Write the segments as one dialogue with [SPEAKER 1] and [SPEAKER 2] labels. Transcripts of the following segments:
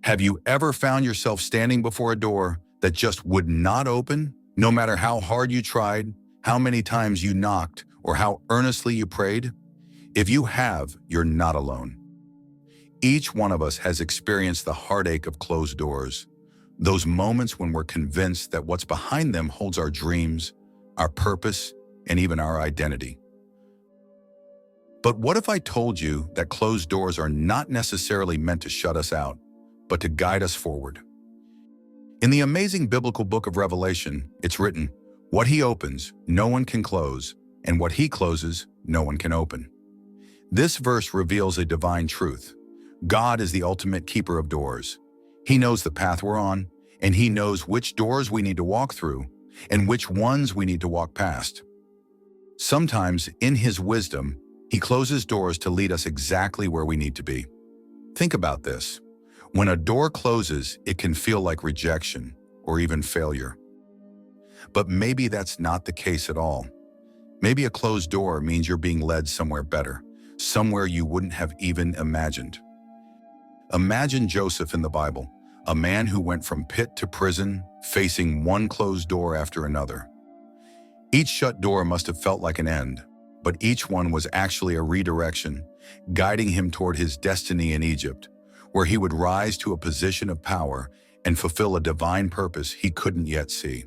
[SPEAKER 1] Have you ever found yourself standing before a door that just would not open, no matter how hard you tried, how many times you knocked, or how earnestly you prayed? If you have, you're not alone. Each one of us has experienced the heartache of closed doors, those moments when we're convinced that what's behind them holds our dreams, our purpose, and even our identity. But what if I told you that closed doors are not necessarily meant to shut us out, but to guide us forward? In the amazing biblical book of Revelation, it's written, "What he opens, no one can close, and what he closes, no one can open." This verse reveals a divine truth. God is the ultimate keeper of doors. He knows the path we're on, and he knows which doors we need to walk through and which ones we need to walk past. Sometimes, in his wisdom, he closes doors to lead us exactly where we need to be. Think about this. When a door closes, it can feel like rejection or even failure. But maybe that's not the case at all. Maybe a closed door means you're being led somewhere better, somewhere you wouldn't have even imagined. Imagine Joseph in the Bible, a man who went from pit to prison, facing one closed door after another. Each shut door must have felt like an end, but each one was actually a redirection, guiding him toward his destiny in Egypt, where he would rise to a position of power and fulfill a divine purpose he couldn't yet see.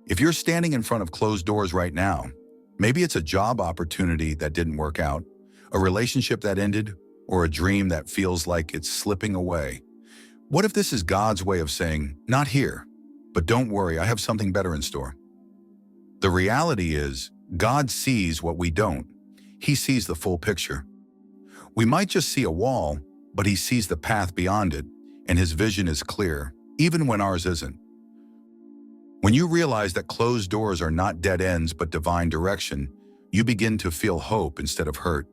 [SPEAKER 1] If you're standing in front of closed doors right now, maybe it's a job opportunity that didn't work out, a relationship that ended, or a dream that feels like it's slipping away. What if this is God's way of saying, "Not here, but don't worry, I have something better in store"? The reality is, God sees what we don't. He sees the full picture. We might just see a wall, but he sees the path beyond it, and his vision is clear, even when ours isn't. When you realize that closed doors are not dead ends but divine direction, you begin to feel hope instead of hurt.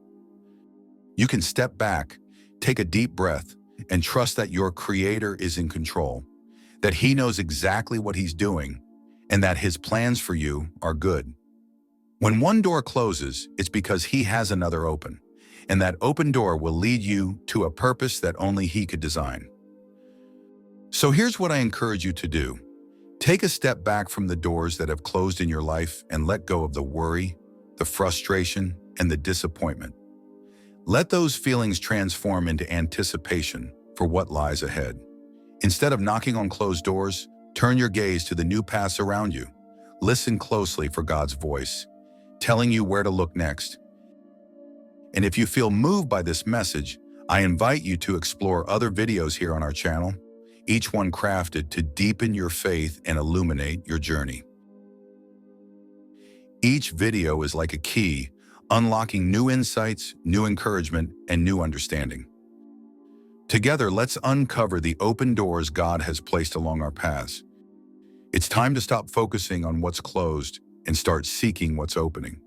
[SPEAKER 1] You can step back, take a deep breath, and trust that your Creator is in control, that he knows exactly what he's doing, and that his plans for you are good. When one door closes, it's because he has another open, and that open door will lead you to a purpose that only he could design. So here's what I encourage you to do. Take a step back from the doors that have closed in your life and let go of the worry, the frustration, and the disappointment. Let those feelings transform into anticipation for what lies ahead. Instead of knocking on closed doors, turn your gaze to the new paths around you. Listen closely for God's voice, telling you where to look next. And if you feel moved by this message, I invite you to explore other videos here on our channel, each one crafted to deepen your faith and illuminate your journey. Each video is like a key, unlocking new insights, new encouragement, and new understanding. Together, let's uncover the open doors God has placed along our paths. It's time to stop focusing on what's closed and start seeking what's opening.